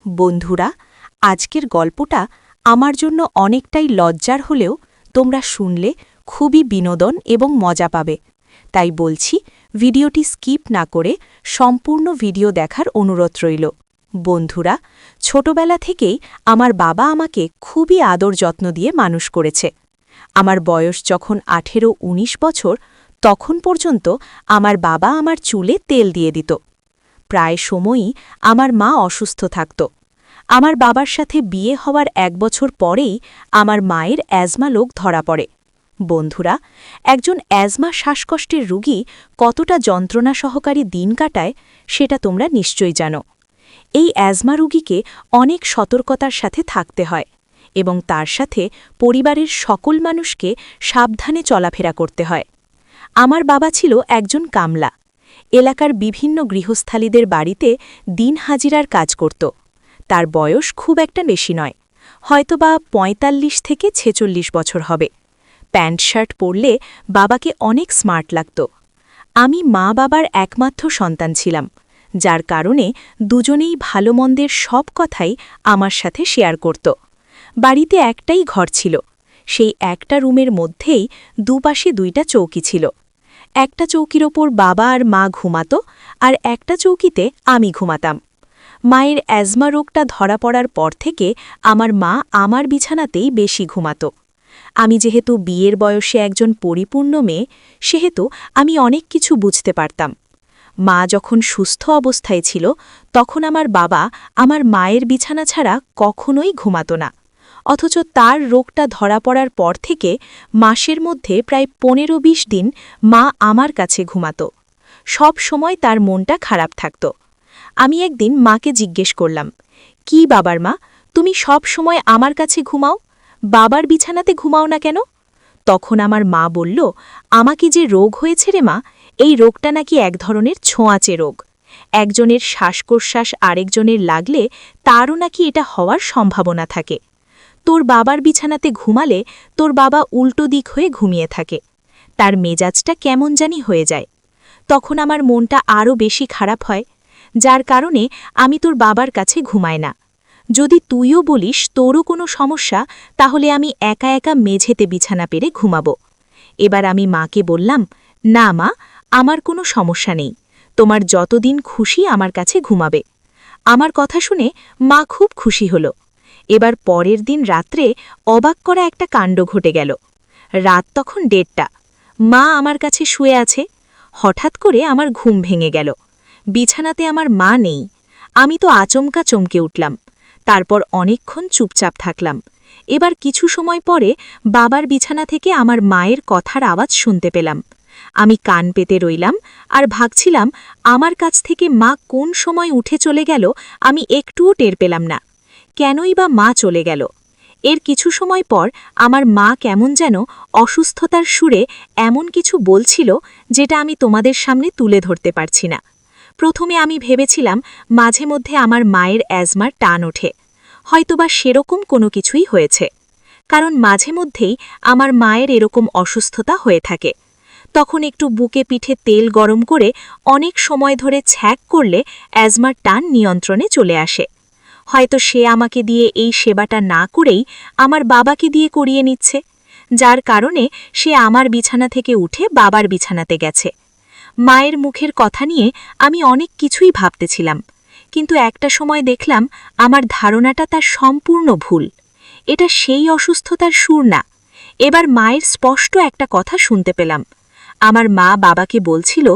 বন্ধুরা, আজকের গল্পটা আমার জন্য অনেকটাই লজ্জার হলেও তোমরা শুনলে খুবই বিনোদন এবং মজা পাবে। তাই বলছি, ভিডিওটি স্কিপ না করে সম্পূর্ণ ভিডিও দেখার অনুরোধ রইল। বন্ধুরা, ছোটবেলা থেকেই আমার বাবা আমাকে খুবই আদর যত্ন দিয়ে মানুষ করেছে। আমার বয়স যখন 18-19 বছর, তখন পর্যন্ত আমার বাবা আমার চুলে তেল দিয়ে দিত। প্রায় সময়ই আমার মা অসুস্থ থাকত। আমার বাবার সাথে বিয়ে হওয়ার 1 বছর পরেই আমার মায়ের অ্যাজমা রোগ ধরা পড়ে। বন্ধুরা, একজন অ্যাজমা শ্বাসকষ্টের রোগী কতটা যন্ত্রণা সহকারী দিন কাটায় সেটা তোমরা নিশ্চয়ই জানো। এই অ্যাজমা রোগীকে অনেক সতর্কতার সাথে থাকতে হয় এবং তার সাথে পরিবারের সকল মানুষকে সাবধানে চলাফেরা করতে হয়। আমার বাবা ছিল একজন কামলা। এলাকার বিভিন্ন গৃহস্থালীদের বাড়িতে দিন হাজিরার কাজ করত। তার বয়স খুব একটা বেশি নয়, হয়তোবা 45 থেকে 46 বছর হবে। প্যান্ট শার্ট পরলে বাবাকে অনেক স্মার্ট লাগত। আমি মা বাবার একমাত্র সন্তান ছিলাম, যার কারণে দুজনেই ভালো মন্দের সব কথাই আমার সাথে শেয়ার করত। বাড়িতে একটাই ঘর ছিল, সেই একটা রুমের মধ্যেই দুপাশে 2টা চৌকি ছিল। একটা চৌকির ওপর বাবা আর মা ঘুমাত, আর একটা চৌকিতে আমি ঘুমাতাম। মায়ের অ্যাজমা রোগটা ধরা পড়ার পর থেকে আমার মা আমার বিছানাতেই বেশি ঘুমাত। আমি যেহেতু বিয়ের বয়সে একজন পরিপূর্ণ মেয়ে, সেহেতু আমি অনেক কিছু বুঝতে পারতাম। মা যখন সুস্থ অবস্থায় ছিল, তখন আমার বাবা আমার মায়ের বিছানা ছাড়া কখনোই ঘুমাত না। অথচ তার রোগটা ধরা পড়ার পর থেকে মাসের মধ্যে প্রায় 15-20 দিন মা আমার কাছে ঘুমাত। সব সময় তার মনটা খারাপ থাকত। আমি একদিন মাকে জিজ্ঞেস করলাম, কি বাবার মা, তুমি সব সময় আমার কাছে ঘুমাও, বাবার বিছানাতে ঘুমাও না কেন? তখন আমার মা বলল, আমাকে যে রোগ হয়েছে রে মা, এই রোগটা নাকি এক ধরনের ছোঁয়াচে রোগ। একজনের শ্বাসকোশ্বাস আরেকজনের লাগলে তারও নাকি এটা হওয়ার সম্ভাবনা থাকে। তোর বাবার বিছানাতে ঘুমালে তোর বাবা উল্টো দিক হয়ে ঘুমিয়ে থাকে, তার মেজাজটা কেমন জানি হয়ে যায়। তখন আমার মনটা আরও বেশি খারাপ হয়, যার কারণে আমি তোর বাবার কাছে ঘুমাই না। যদি তুইও বলিস তোরও কোনো সমস্যা, তাহলে আমি একা একা মেঝেতে বিছানা পেরে ঘুমাবো। এবার আমি মাকে বললাম, না মা, আমার কোনো সমস্যা নেই, তোমার যতদিন খুশি আমার কাছে ঘুমাবে। আমার কথা শুনে মা খুব খুশি হল। এবার পরের দিন রাত্রে অবাক করা একটা কাণ্ড ঘটে গেল। রাত তখন 1:30। মা আমার কাছে শুয়ে আছে। হঠাৎ করে আমার ঘুম ভেঙে গেল। বিছানাতে আমার মা নেই। আমি তো আচমকা চমকে উঠলাম। তারপর অনেকক্ষণ চুপচাপ থাকলাম। এবার কিছু সময় পরে বাবার বিছানা থেকে আমার মায়ের কথার আওয়াজ শুনতে পেলাম। আমি কান পেতে রইলাম আর ভাবছিলাম আমার কাছ থেকে মা কোন সময় উঠে চলে গেল আমি একটুও টের পেলাম না। কেনই বা মা চলে গেল? এর কিছু সময় পর আমার মা কেমন যেন অসুস্থতার সুরে এমন কিছু বলছিল, যেটা আমি তোমাদের সামনে তুলে ধরতে পারছি না। প্রথমে আমি ভেবেছিলাম মাঝে মধ্যে আমার মায়ের অ্যাজমার টান ওঠে, হয়তোবা সেরকম কোনো কিছুই হয়েছে, কারণ মাঝে মধ্যেই আমার মায়ের এরকম অসুস্থতা হয়ে থাকে। তখন একটু বুকে পিঠে তেল গরম করে অনেক সময় ধরে ছ্যাঁক করলে অ্যাজমার টান নিয়ন্ত্রণে চলে আসে। হয়তো সে আমাকে দিয়ে এই সেবাটা না করেই আমার বাবাকে দিয়ে করিয়ে নিচ্ছে, যার কারণে সে আমার বিছানা থেকে উঠে বাবার বিছানাতে গেছে। মায়ের মুখের কথা নিয়ে আমি অনেক কিছুই ভাবতেছিলাম, কিন্তু একটা সময় দেখলাম আমার ধারণাটা তার সম্পূর্ণ ভুল। এটা সেই অসুস্থতার সুর না। এবার মায়ের স্পষ্ট একটা কথা শুনতে পেলাম। আমার মা বাবাকে বলছিল,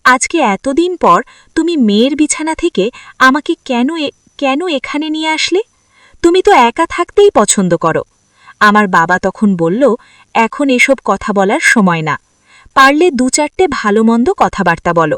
আজকে এতদিন পর তুমি মেয়ের বিছানা থেকে আমাকে কেন এখানে নিয়ে আসলে? তুমি তো একা থাকতেই পছন্দ করো। আমার বাবা তখন বলল, এখন এসব কথা বলার সময় না, পারলে 2-4টে ভালো মন্দ কথাবার্তা বলো।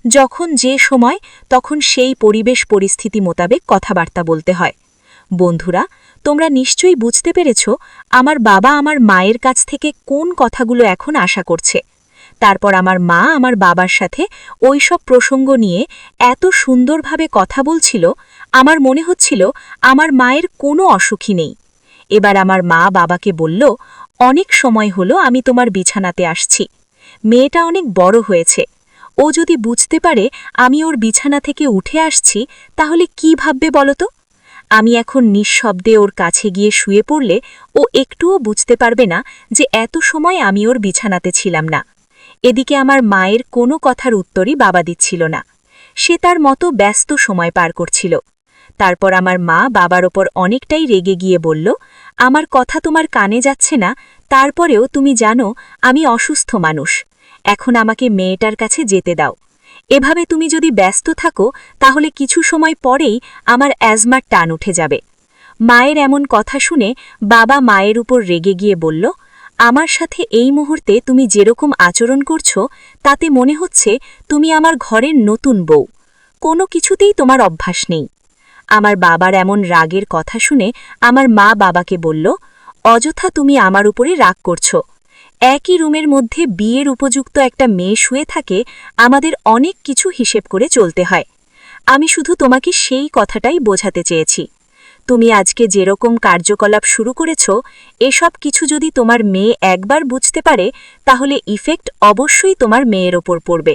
যখন যে সময় তখন সেই পরিবেশ পরিস্থিতি মোতাবেক কথাবার্তা বলতে হয়। বন্ধুরা, তোমরা নিশ্চয়ই বুঝতে পেরেছ আমার বাবা আমার মায়ের কাছ থেকে কোন কথাগুলো এখন আশা করছে। তারপর আমার মা আমার বাবার সাথে ওই সব প্রসঙ্গ নিয়ে এত সুন্দরভাবে কথা বলছিল, আমার মনে হচ্ছিল আমার মায়ের কোনো অসুখই নেই। এবার আমার মা বাবাকে বলল, অনেক সময় হলো আমি তোমার বিছানাতে আসছি। মেয়েটা অনেক বড় হয়েছে, ও যদি বুঝতে পারে আমি ওর বিছানা থেকে উঠে আসছি, তাহলে কি ভাববে বলো তো? আমি এখন নিঃশব্দে ওর কাছে গিয়ে শুয়ে পড়লে ও একটুও বুঝতে পারবে না যে এত সময় আমি ওর বিছানাতে ছিলাম না। এদিকে আমার মায়ের কোনো কথার উত্তরই বাবা দিচ্ছিল না। সে তার মতো ব্যস্ত সময় পার করছিল। তারপর আমার মা বাবার ওপর অনেকটাই রেগে গিয়ে বলল, আমার কথা তোমার কানে যাচ্ছে না, তারপরেও তুমি জানো আমি অসুস্থ মানুষ, এখন আমাকে মেয়েটার কাছে যেতে দাও। এভাবে তুমি যদি ব্যস্ত থাকো তাহলে কিছু সময় পরেই আমার অ্যাজমার টান উঠে যাবে। মায়ের এমন কথা শুনে বাবা মায়ের উপর রেগে গিয়ে বলল, আমার সাথে এই মুহূর্তে তুমি যেরকম আচরণ করছো তাতে মনে হচ্ছে তুমি আমার ঘরের নতুন বউ, কোনো কিছুতেই তোমার অভ্যাস নেই। আমার বাবার এমন রাগের কথা শুনে আমার মা বাবাকে বলল, অযথা তুমি আমার উপরে রাগ করছো। একই রুমের মধ্যে বিয়ের উপযুক্ত একটা মেয়ে শুয়ে থাকে, আমাদের অনেক কিছু হিসেব করে চলতে হয়। আমি শুধু তোমাকে সেই কথাটাই বোঝাতে চেয়েছি। তুমি আজকে যেরকম কার্যকলাপ শুরু করেছ, এসব কিছু যদি তোমার মেয়ে একবার বুঝতে পারে তাহলে ইফেক্ট অবশ্যই তোমার মেয়ের ওপর পড়বে।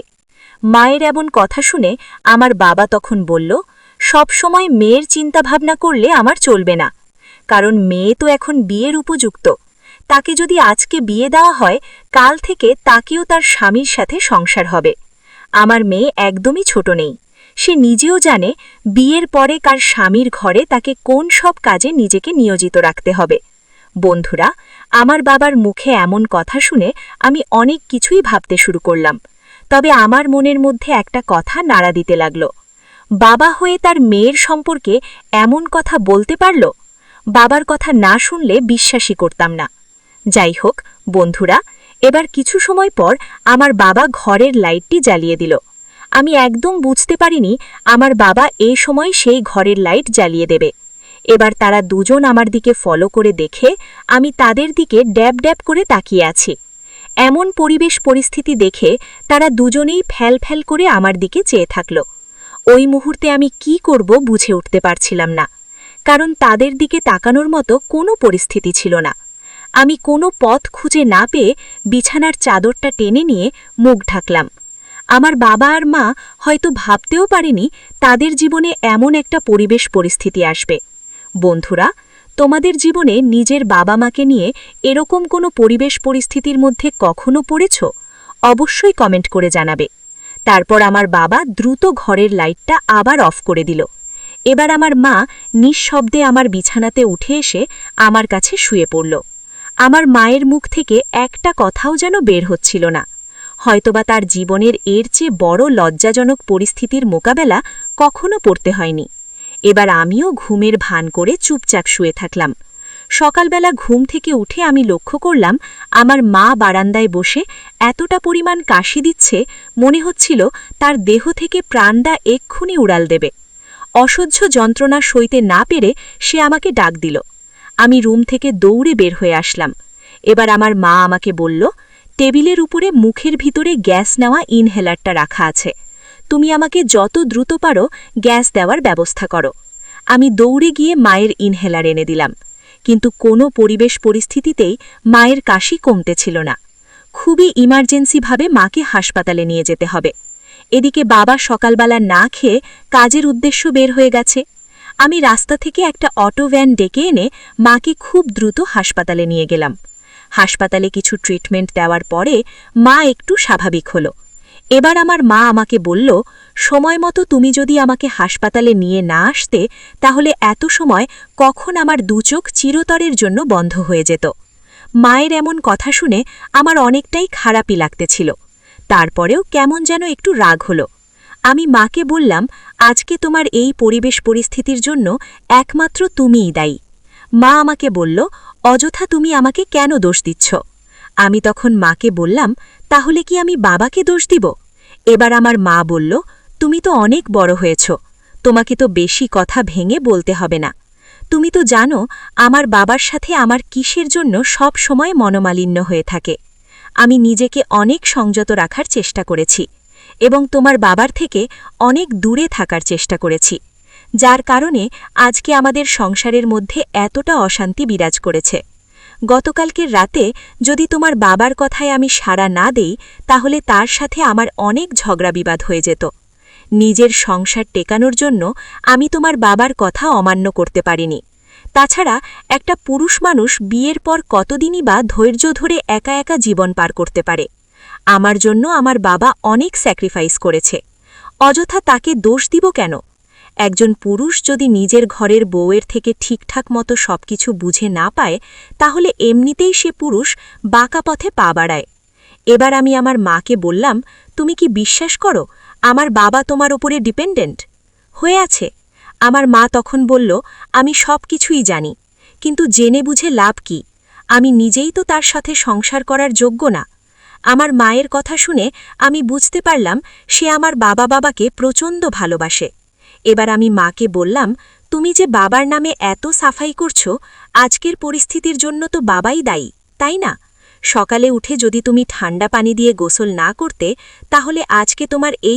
মায়ের এমন কথা শুনে আমার বাবা তখন বলল, সবসময় মেয়ের চিন্তাভাবনা করলে আমার চলবে না, কারণ মেয়ে তো এখন বিয়ের উপযুক্ত। তাকে যদি আজকে বিয়ে দেওয়া হয়, কাল থেকে তাকেও তার স্বামীর সাথে সংসার হবে। আমার মেয়ে একদমই ছোট নেই, সে নিজেও জানে বিয়ের পরে কার স্বামীর ঘরে তাকে কোন সব কাজে নিজেকে নিয়োজিত রাখতে হবে। বন্ধুরা, আমার বাবার মুখে এমন কথা শুনে আমি অনেক কিছুই ভাবতে শুরু করলাম। তবে আমার মনের মধ্যে একটা কথা নাড়া দিতে লাগল, বাবা হয়ে তার মেয়ের সম্পর্কে এমন কথা বলতে পারল? বাবার কথা না শুনলে বিশ্বাসই করতাম না। যাই হোক বন্ধুরা, এবার কিছু সময় পর আমার বাবা ঘরের লাইটটি জ্বালিয়ে দিল। আমি একদম বুঝতে পারিনি আমার বাবা এই সময় সেই ঘরের লাইট জ্বালিয়ে দেবে। এবার তারা দুজন আমার দিকে ফলো করে দেখে আমি তাদের দিকে ড্যাব ড্যাব করে তাকিয়ে আছি। এমন পরিবেশ পরিস্থিতি দেখে তারা দুজনেই ফ্যাল ফ্যাল করে আমার দিকে চেয়ে থাকল। ওই মুহূর্তে আমি কি করব বুঝে উঠতে পারছিলাম না, কারণ তাদের দিকে তাকানোর মতো কোনো পরিস্থিতি ছিল না। আমি কোনো পথ খুঁজে না পেয়ে বিছানার চাদরটা টেনে নিয়ে মুখ ঢাকলাম। আমার বাবা আর মা হয়তো ভাবতেও পারেনি তাদের জীবনে এমন একটা পরিবেশ পরিস্থিতি আসবে। বন্ধুরা, তোমাদের জীবনে নিজের বাবা মাকে নিয়ে এরকম কোনো পরিবেশ পরিস্থিতির মধ্যে কখনো পড়েছ? অবশ্যই কমেন্ট করে জানাবে। তারপর আমার বাবা দ্রুত ঘরের লাইটটা আবার অফ করে দিল। এবার আমার মা নিঃশব্দে আমার বিছানাতে উঠে এসে আমার কাছে শুয়ে পড়ল। আমার মায়ের মুখ থেকে একটা কথাও যেন বের হচ্ছিল না। হয়তোবা তার জীবনের এর চেয়ে বড় লজ্জাজনক পরিস্থিতির মোকাবেলা কখনো পড়তে হয়নি। এবার আমিও ঘুমের ভান করে চুপচাপ শুয়ে থাকলাম। সকালবেলা ঘুম থেকে উঠে আমি লক্ষ্য করলাম আমার মা বারান্দায় বসে এতটা পরিমাণ কাশি দিচ্ছে, মনে হচ্ছিল তার দেহ থেকে প্রাণটা এক্ষুনি উড়াল দেবে। অসহ্য যন্ত্রণা সইতে না পেরে সে আমাকে ডাক দিল। আমি রুম থেকে দৌড়ে বের হয়ে আসলাম। এবার আমার মা আমাকে বলল, টেবিলের উপরে মুখের ভিতরে গ্যাস নেওয়া ইনহেলারটা রাখা আছে, তুমি আমাকে যত দ্রুত পারো গ্যাস দেওয়ার ব্যবস্থা করো। আমি দৌড়ে গিয়ে মায়ের ইনহেলার এনে দিলাম, কিন্তু কোনো পরিবেশ পরিস্থিতিতেই মায়ের কাশি কমতেছিল না। খুবই ইমার্জেন্সিভাবে মাকে হাসপাতালে নিয়ে যেতে হবে। এদিকে বাবা সকালবেলা না খেয়ে কাজের উদ্দেশ্য বের হয়ে গেছে। আমি রাস্তা থেকে একটা অটো ভ্যান ডেকে এনে মাকে খুব দ্রুত হাসপাতালে নিয়ে গেলাম। হাসপাতালে কিছু ট্রিটমেন্ট দেওয়ার পরে মা একটু স্বাভাবিক হল। এবার আমার মা আমাকে বলল, সময় মতো তুমি যদি আমাকে হাসপাতালে নিয়ে না আসতে তাহলে এত সময় কখন আমার দুচোখ চিরতরের জন্য বন্ধ হয়ে যেত। মায়ের এমন কথা শুনে আমার অনেকটাই খারাপই লাগতেছিল। তারপরেও কেমন যেন একটু রাগ হলো। আমি মাকে বললাম, আজকে তোমার এই পরিবেশ পরিস্থিতির জন্য একমাত্র তুমিই দায়ী। মা আমাকে বলল, অযথা তুমি আমাকে কেন দোষ দিচ্ছ? আমি তখন মাকে বললাম, তাহলে কি আমি বাবাকে দোষ দিব? এবার আমার মা বলল, তুমি তো অনেক বড় হয়েছ, তোমাকে তো বেশি কথা ভেঙে বলতে হবে না। তুমি তো জানো আমার বাবার সাথে আমার কিসের জন্য সব সময় মনোমালিন্য হয়ে থাকে। আমি নিজেকে অনেক সংযত রাখার চেষ্টা করেছি এবং তোমার বাবার থেকে অনেক দূরে থাকার চেষ্টা করেছি, যার কারণে আজকে আমাদের সংসারের মধ্যে এতটা অশান্তি বিরাজ করেছে। গতকালকের রাতে যদি তোমার বাবার কথায় আমি সাড়া না দেই তাহলে তার সাথে আমার অনেক ঝগড়া বিবাদ হয়ে যেত। নিজের সংসার টেকানোর জন্য আমি তোমার বাবার কথা অমান্য করতে পারিনি। তাছাড়া একটা পুরুষ মানুষ বিয়ের পর কতদিনই বা ধৈর্য ধরে একা একা জীবন পার করতে পারে। আমার জন্য আমার বাবা অনেক স্যাক্রিফাইস করেছে, অযথা তাকে দোষ দিব কেন? একজন পুরুষ যদি নিজের ঘরের বউয়ের থেকে ঠিকঠাক মতো সবকিছু বুঝে না পায়, তাহলে এমনিতেই সে পুরুষ বাঁকা পথে পা বাড়ায়। এবার আমি আমার মাকে বললাম, তুমি কি বিশ্বাস করো আমার বাবা তোমার ওপরে ডিপেন্ডেন্ট হয়ে আছে? আমার মা তখন বলল, আমি সব কিছুই জানি, কিন্তু জেনে বুঝে লাভ কি? আমি নিজেই তো তার সাথে সংসার করার যোগ্য না। আমার মায়ের কথা শুনে আমি বুঝতে পারলাম সে আমার বাবাকে প্রচণ্ড ভালোবাসে। এবার আমি মাকে বললাম, তুমি যে বাবার নামে এত সাফাই করছো, আজকের পরিস্থিতির জন্য তো বাবাই দায়ী, তাই না? সকালে উঠে যদি তুমি ঠান্ডা পানি দিয়ে গোসল না করতে, তাহলে আজকে তোমার এই